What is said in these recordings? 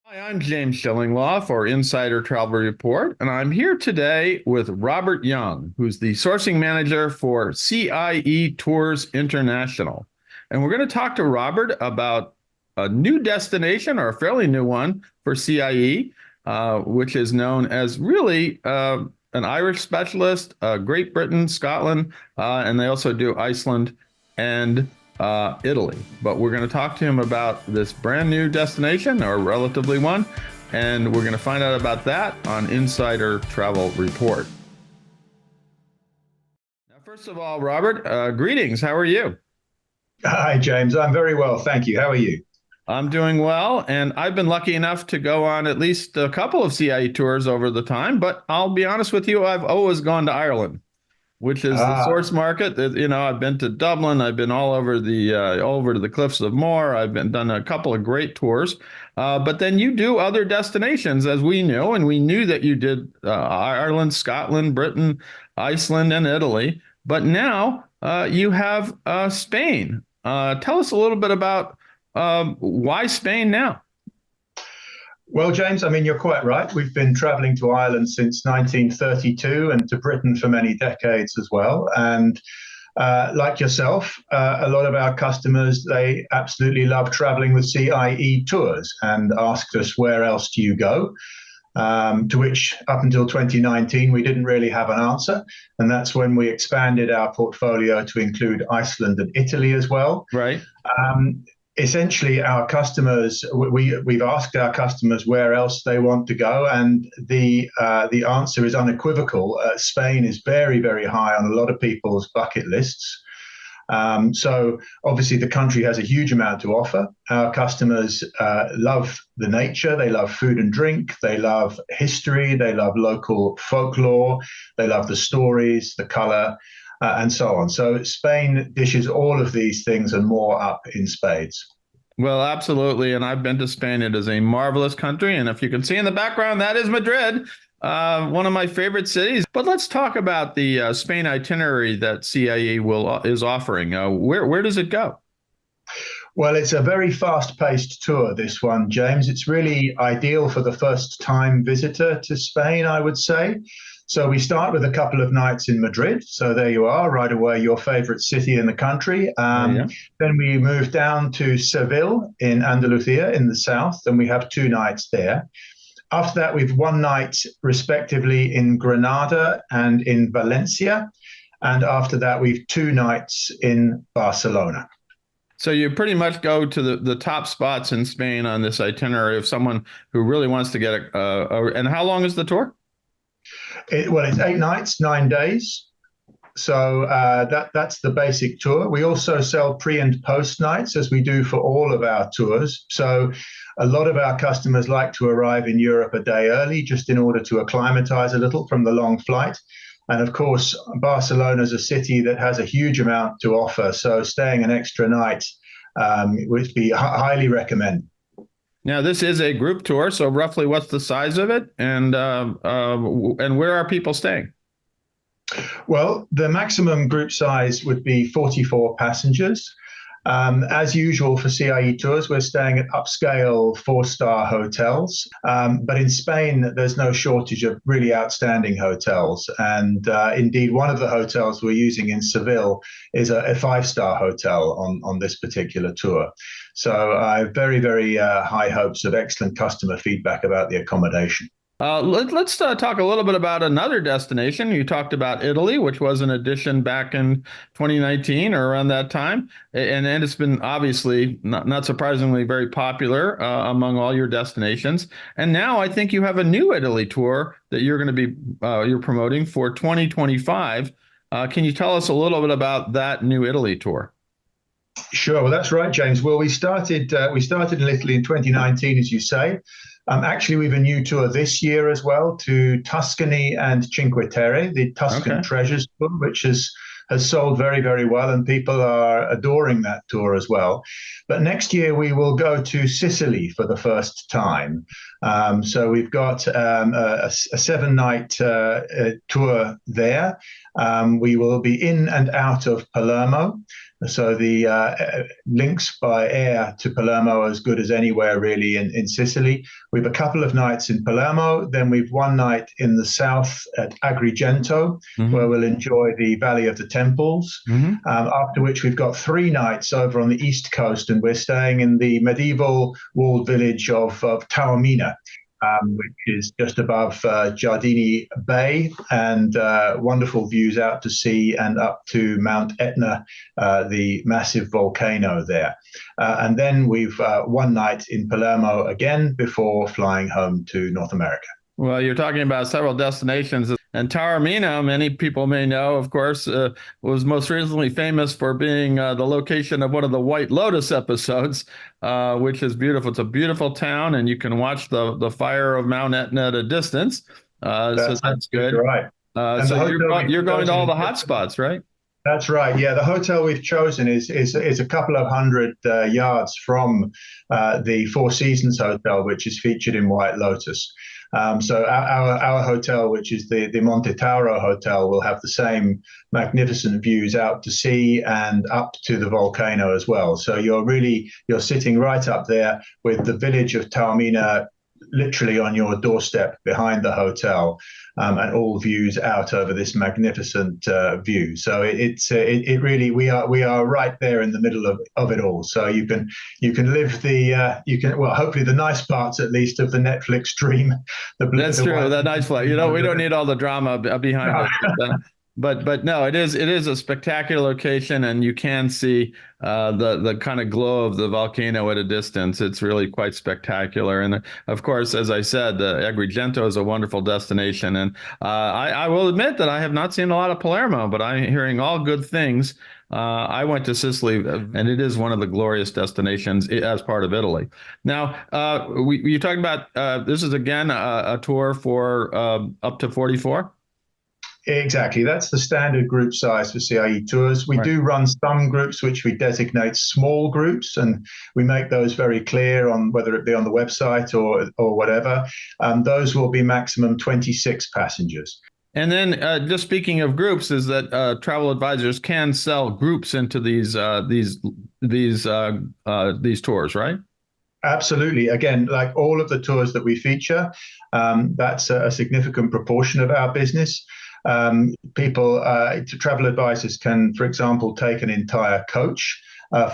Hi, I'm James Shillinglaw for Insider Travel Report, and I'm here today with Robert Young, who's the sourcing manager for CIE Tours International. And we're going to talk to Robert about a new destination, or a fairly new one, for CIE, which is known as really an Irish specialist, Great Britain, Scotland, and they also do Iceland and Italy. But we're going to talk to him about this brand new destination, or relatively one, and we're going to find out about that on Insider Travel Report. Now, first of all, Robert, greetings. How are you? Hi, James. I'm very well, thank you. How are you? I'm doing well, and I've been lucky enough to go on at least a couple of CIE tours over the time, but I'll be honest with you, I've always gone to Ireland, which is the Ah, source market. I've been to Dublin. I've been all over to the Cliffs of Moher. I've been done a couple of great tours. But then you do other destinations, as we knew, and we knew that you did Ireland, Scotland, Britain, Iceland, and Italy. But now you have Spain. Tell us a little bit about why Spain now. well, James, I mean, you're quite right. We've been traveling to Ireland since 1932 and to Britain for many decades as well. And like yourself, a lot of our customers, they absolutely love traveling with CIE tours and asked us, where else do you go? To which, up until 2019, we didn't really have an answer. And that's when we expanded our portfolio to include Iceland and Italy as well. Right. Um, Essentially, our customers, we've asked our customers where else they want to go, and the answer is unequivocal. Spain is very, very high on a lot of people's bucket lists. So obviously, the country has a huge amount to offer. Our customers love the nature, they love food and drink, they love history, they love local folklore, they love the stories, the color, and so on. So Spain dishes all of these things and more up in spades. Well, absolutely. And I've been to Spain. It is a marvelous country. And if you can see in the background, that is Madrid, one of my favorite cities. But let's talk about the Spain itinerary that CIE is offering. Where does it go? Well, it's a very fast paced tour, this one, James. It's really ideal for the first time visitor to Spain, I would say. So we start with a couple of nights in Madrid. So there you are, right away, your favorite city in the country. Yeah. Then we move down to Seville in Andalusia in the south, and we have 2 nights there. After that, we've one night, respectively, in Granada and in Valencia. And after that, we've 2 nights in Barcelona. So you pretty much go to the top spots in Spain on this itinerary of someone who really wants to get and how long is the tour? Well, it's 8 nights, 9 days. So that's the basic tour. We also sell pre and post nights, as we do for all of our tours. So a lot of our customers like to arrive in Europe a day early, just in order to acclimatize a little from the long flight. And of course, Barcelona is a city that has a huge amount to offer. So staying an extra night would be highly recommended. Now, this is a group tour, so roughly what's the size of it, and where are people staying? Well, the maximum group size would be 44 passengers. As usual for CIE tours, we're staying at upscale four-star hotels. But in Spain, there's no shortage of really outstanding hotels. And indeed, one of the hotels we're using in Seville is a five-star hotel on this particular tour. So I have very, very high hopes of excellent customer feedback about the accommodation. Let's talk a little bit about another destination. You talked about Italy, which was an addition back in 2019 or around that time, and it's been obviously not surprisingly very popular among all your destinations. And now I think you have a new Italy tour that you're going to be you're promoting for 2025. Can you tell us a little bit about that new Italy tour? Sure, well, that's right, James. Well, we started in Italy in 2019, as you say. Actually, we've a new tour this year as well to Tuscany and Cinque Terre, the Tuscan Okay. Treasures tour, which has sold very, very well, and people are adoring that tour as well. But next year we will go to Sicily for the first time. So we've got a 7 night tour there. We will be in and out of Palermo. So the links by air to Palermo are as good as anywhere really in Sicily. We have a couple of nights in Palermo, then we've one night in the south at Agrigento, where Hmm. we'll enjoy the Valley of the Temples. Hmm. After which we've got three nights over on the east coast, and we're staying in the medieval walled village of Taormina, which is just above Giardini Bay, and wonderful views out to sea and up to Mount Etna, the massive volcano there. And then we've one night in Palermo again before flying home to North America. Well, you're talking about several destinations, and Taormina, many people may know, of course, was most recently famous for being the location of one of the White Lotus episodes, which is beautiful. It's a beautiful town, and you can watch the fire of Mount Etna at a distance. So That's that's absolutely good. right. And So the hotel we've you're going to all chosen the hot spots, right? That's right. Yeah, the hotel we've chosen is a couple of hundred yards from the Four Seasons Hotel, which is featured in White Lotus. So our hotel, which is the Monte Tauro Hotel, will have the same magnificent views out to sea and up to the volcano as well. So you're sitting right up there with the village of Taormina literally on your doorstep behind the hotel, and all views out over this magnificent view. So it really we are right there in the middle of it all. So you can live the you can well hopefully the nice parts at least of the Netflix dream. That's The true. one, That nice flight. You know, we don't need all the drama behind no, it. But no, it is a spectacular location, and you can see the kind of glow of the volcano at a distance. It's really quite spectacular. And of course, as I said, Agrigento is a wonderful destination. And I will admit that I have not seen a lot of Palermo, but I'm hearing all good things. I went to Sicily, and it is one of the glorious destinations as part of Italy. Now, you're talking about this is again a tour for up to 44. exactly. That's the standard group size for CIE tours. We Right. do run some groups which we designate small groups, and we make those very clear on whether it be on the website or whatever. Those will be maximum 26 passengers. And then, just speaking of groups, is that travel advisors can sell groups into these tours, right? Absolutely. Again, like all of the tours that we feature, that's a significant proportion of our business. Travel advisors can, for example, take an entire coach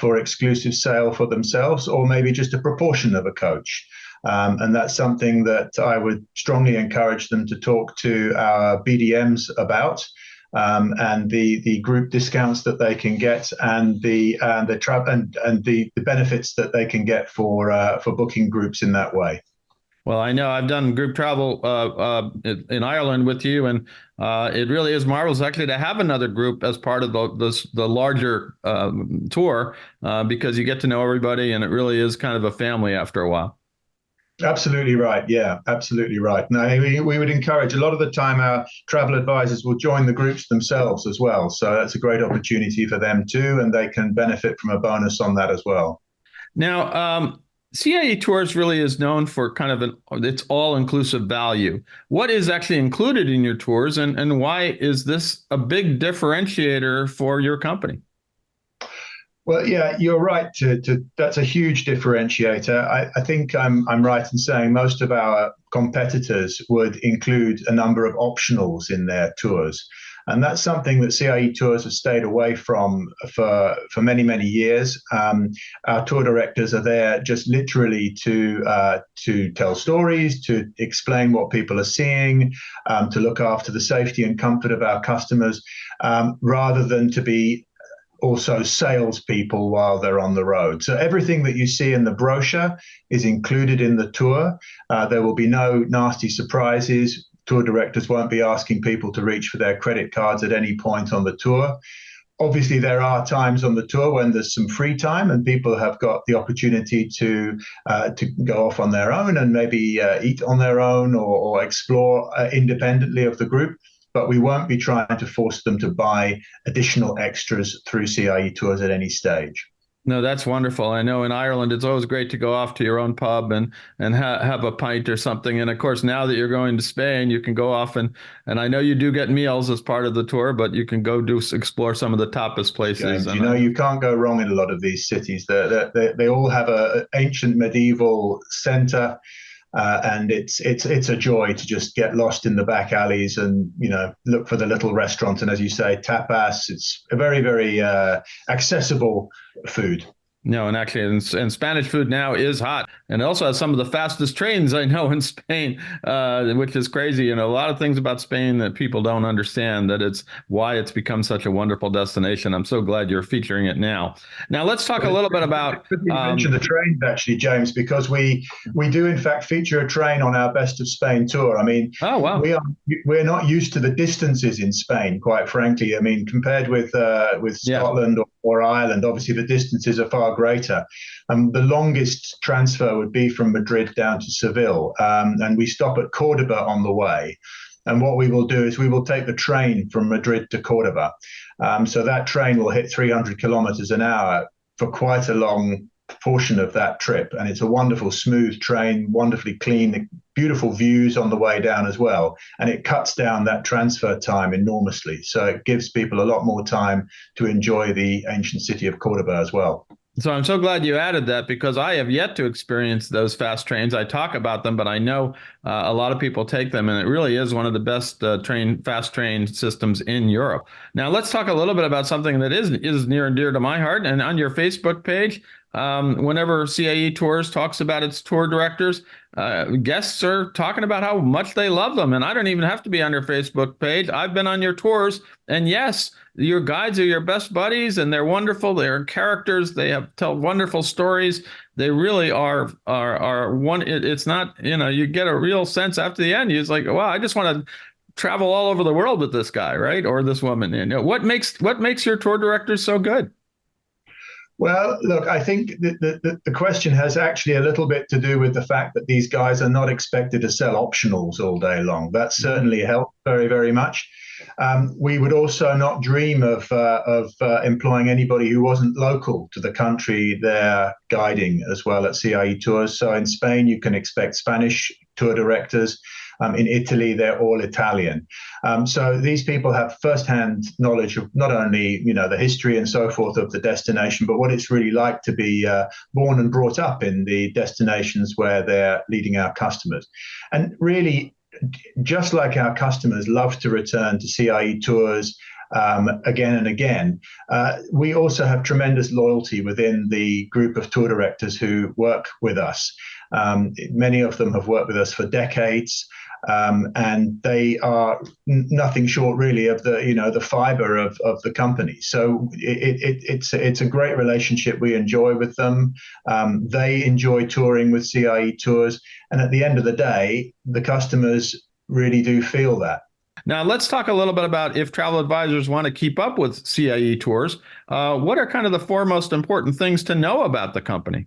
for exclusive sale for themselves, or maybe just a proportion of a coach. And that's something that I would strongly encourage them to talk to our BDMs about, and the group discounts that they can get, and the benefits that they can get for booking groups in that way. Well, I know I've done group travel in Ireland with you, and it really is marvelous actually to have another group as part of the larger tour, because you get to know everybody, and it really is kind of a family after a while. Absolutely right. Yeah, absolutely right. No, we would encourage a lot of the time our travel advisors will join the groups themselves as well. So that's a great opportunity for them too, and they can benefit from a bonus on that as well. Now, CIE Tours really is known for kind of its all-inclusive value. What is actually included in your tours, and why is this a big differentiator for your company? Well, yeah, you're right. That's a huge differentiator. I think I'm right in saying most of our competitors would include a number of optionals in their tours, and that's something that CIE Tours have stayed away from for many years. Our tour directors are there just literally to tell stories, to explain what people are seeing, to look after the safety and comfort of our customers, rather than to be also salespeople while they're on the road. So everything that you see in the brochure is included in the tour. There will be no nasty surprises. Tour directors won't be asking people to reach for their credit cards at any point on the tour. Obviously, there are times on the tour when there's some free time and people have got the opportunity to go off on their own and maybe eat on their own, or explore independently of the group. But we won't be trying to force them to buy additional extras through CIE Tours at any stage. No, that's wonderful. I know in Ireland it's always great to go off to your own pub and have a pint or something. And of course, now that you're going to Spain, you can go off and I know you do get meals as part of the tour, but you can go do explore some of the tapas places. James. And You can't go wrong in a lot of these cities. They all have a ancient medieval center, and it's a joy to just get lost in the back alleys and look for the little restaurant. And as you say, tapas. It's a very accessible food. no, and actually, and Spanish food now is hot, and it also has some of the fastest trains I know in Spain, which is crazy. And a lot of things about Spain that people don't understand. That it's why it's become such a wonderful destination. I'm so glad you're featuring it now. Now let's talk a Well, little bit about. you mentioned the trains actually, James, because we do in fact feature a train on our Best of Spain tour. I mean, Oh wow, we're not used to the distances in Spain, quite frankly. I mean, compared with yeah. Scotland or Ireland, obviously the distances are far greater. The longest transfer would be from Madrid down to Seville, and we stop at Cordoba on the way. And what we will do is we will take the train from Madrid to Cordoba. So that train will hit 300 kilometers an hour for quite a long portion of that trip. And it's a wonderful, smooth train, wonderfully clean, beautiful views on the way down as well. And it cuts down that transfer time enormously. So it gives people a lot more time to enjoy the ancient city of Cordoba as well. So I'm so glad you added that because I have yet to experience those fast trains. I talk about them, but I know a lot of people take them, and it really is one of the best fast train systems in Europe. Now let's talk a little bit about something that is near and dear to my heart. And on your Facebook page, whenever CIE Tours talks about its tour directors, guests are talking about how much they love them. And I don't even have to be on your Facebook page. I've been on your tours, and yes, your guides are your best buddies, and they're wonderful. They're characters. They tell wonderful stories. They really are one. It's not, you get a real sense after the end. It's like, wow, I just want to travel all over the world with this guy, right, or this woman. What makes your tour directors so good? Well, look, I think the question has actually a little bit to do with the fact that these guys are not expected to sell optionals all day long. That certainly helped very much. We would also not dream of employing anybody who wasn't local to the country they're guiding as well at CIE Tours. So in Spain, you can expect Spanish tour directors. In Italy, they're all Italian. So these people have firsthand knowledge of not only the history and so forth of the destination, but what it's really like to be born and brought up in the destinations where they're leading our customers. And really, just like our customers love to return to CIE Tours again and again, we also have tremendous loyalty within the group of tour directors who work with us. Many of them have worked with us for decades. And they are nothing short, really, of the fiber of the company. So it's a great relationship we enjoy with them. They enjoy touring with CIE Tours, and at the end of the day, the customers really do feel that. Now, let's talk a little bit about if travel advisors want to keep up with CIE Tours. What are kind of the four most important things to know about the company?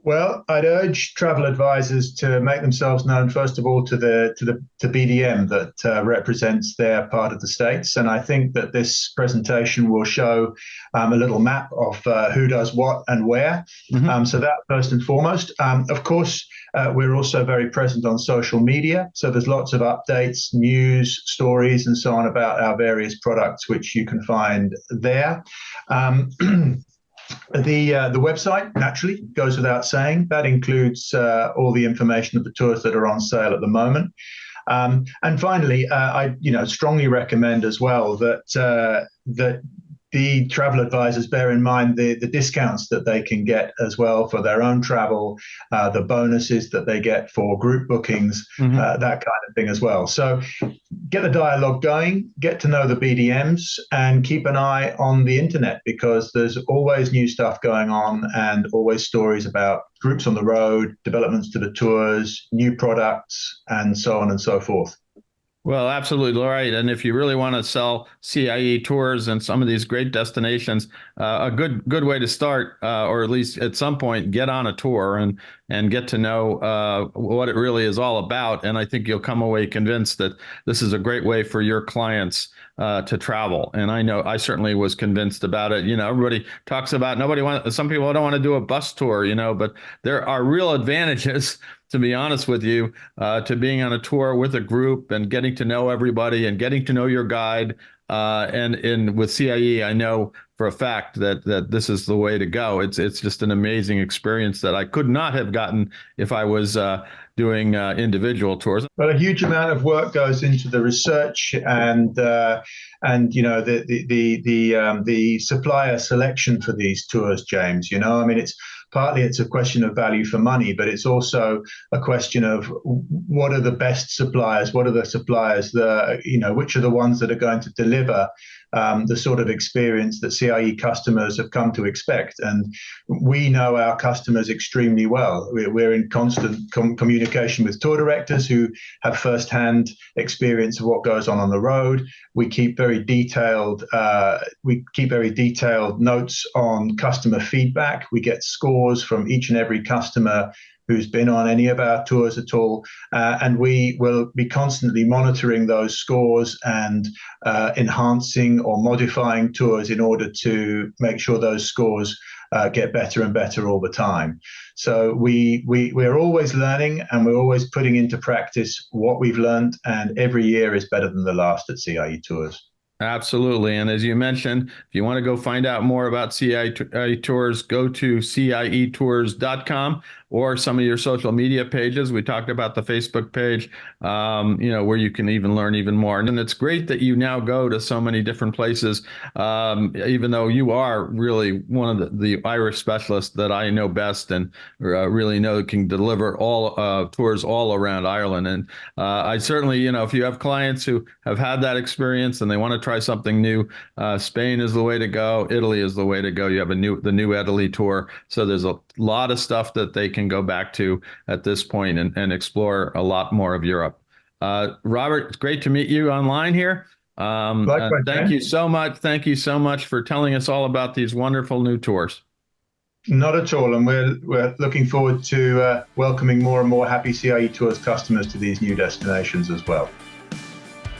Well, I'd urge travel advisors to make themselves known first of all to BDM that represents their part of the states, and I think that this presentation will show a little map of who does what and where. Mm-hmm. So that first and foremost. Of course, we're also very present on social media, so there's lots of updates, news, stories, and so on about our various products, which you can find there. The website naturally goes without saying. That includes all the information of the tours that are on sale at the moment. And finally, I strongly recommend as well that the travel advisors bear in mind the discounts that they can get as well for their own travel, the bonuses that they get for group bookings, Mm-hmm. that kind of thing as well. So get the dialogue going, get to know the BDMs, and keep an eye on the internet because there's always new stuff going on and always stories about groups on the road, developments to the tours, new products, and so on and so forth. Well, absolutely right. And if you really want to sell CIE tours and some of these great destinations, a good way to start, or at least at some point, get on a tour and get to know what it really is all about. And I think you'll come away convinced that this is a great way for your clients to travel. And I know I certainly was convinced about it. Everybody talks about some people don't want to do a bus tour, but there are real advantages, to be honest with you, to being on a tour with a group and getting to know everybody and getting to know your guide. And with CIE, I know for a fact that this is the way to go. It's just an amazing experience that I could not have gotten if I was doing individual tours. Well, a huge amount of work goes into the research and the supplier selection for these tours, James. I mean, it's a question of value for money, but it's also a question of what are the best suppliers, what are the suppliers that which are the ones that are going to deliver the sort of experience that CIE customers have come to expect. And we know our customers extremely well. We're in constant communication with tour directors who have firsthand experience of what goes on the road. We keep very detailed notes on customer feedback. We get scores from each and every customer who's been on any of our tours at all. And we will be constantly monitoring those scores and enhancing or modifying tours in order to make sure those scores get better and better all the time. So we're always learning and we're always putting into practice what we've learned, and every year is better than the last at CIE Tours. Absolutely. And as you mentioned, if you want to go find out more about CIE Tours, go to cietours.com or some of your social media pages. We talked about the Facebook page, where you can even learn even more. And it's great that you now go to so many different places, even though you are really one of the Irish specialists that I know best and really know can deliver all tours all around Ireland. And I certainly, if you have clients who have had that experience and they want to try something new, Spain is the way to go. Italy is the way to go. You have the new Italy tour. So there's a lot of stuff that they can go back to at this point and explore a lot more of Europe. Robert, it's great to meet you online here. Likewise, thank you so much. Thank you so much for telling us all about these wonderful new tours. Not at all. And we're looking forward to welcoming more and more happy CIE Tours customers to these new destinations as well.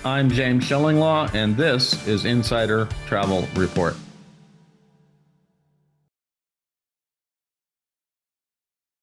I'm James Shillinglaw, and this is Insider Travel Report.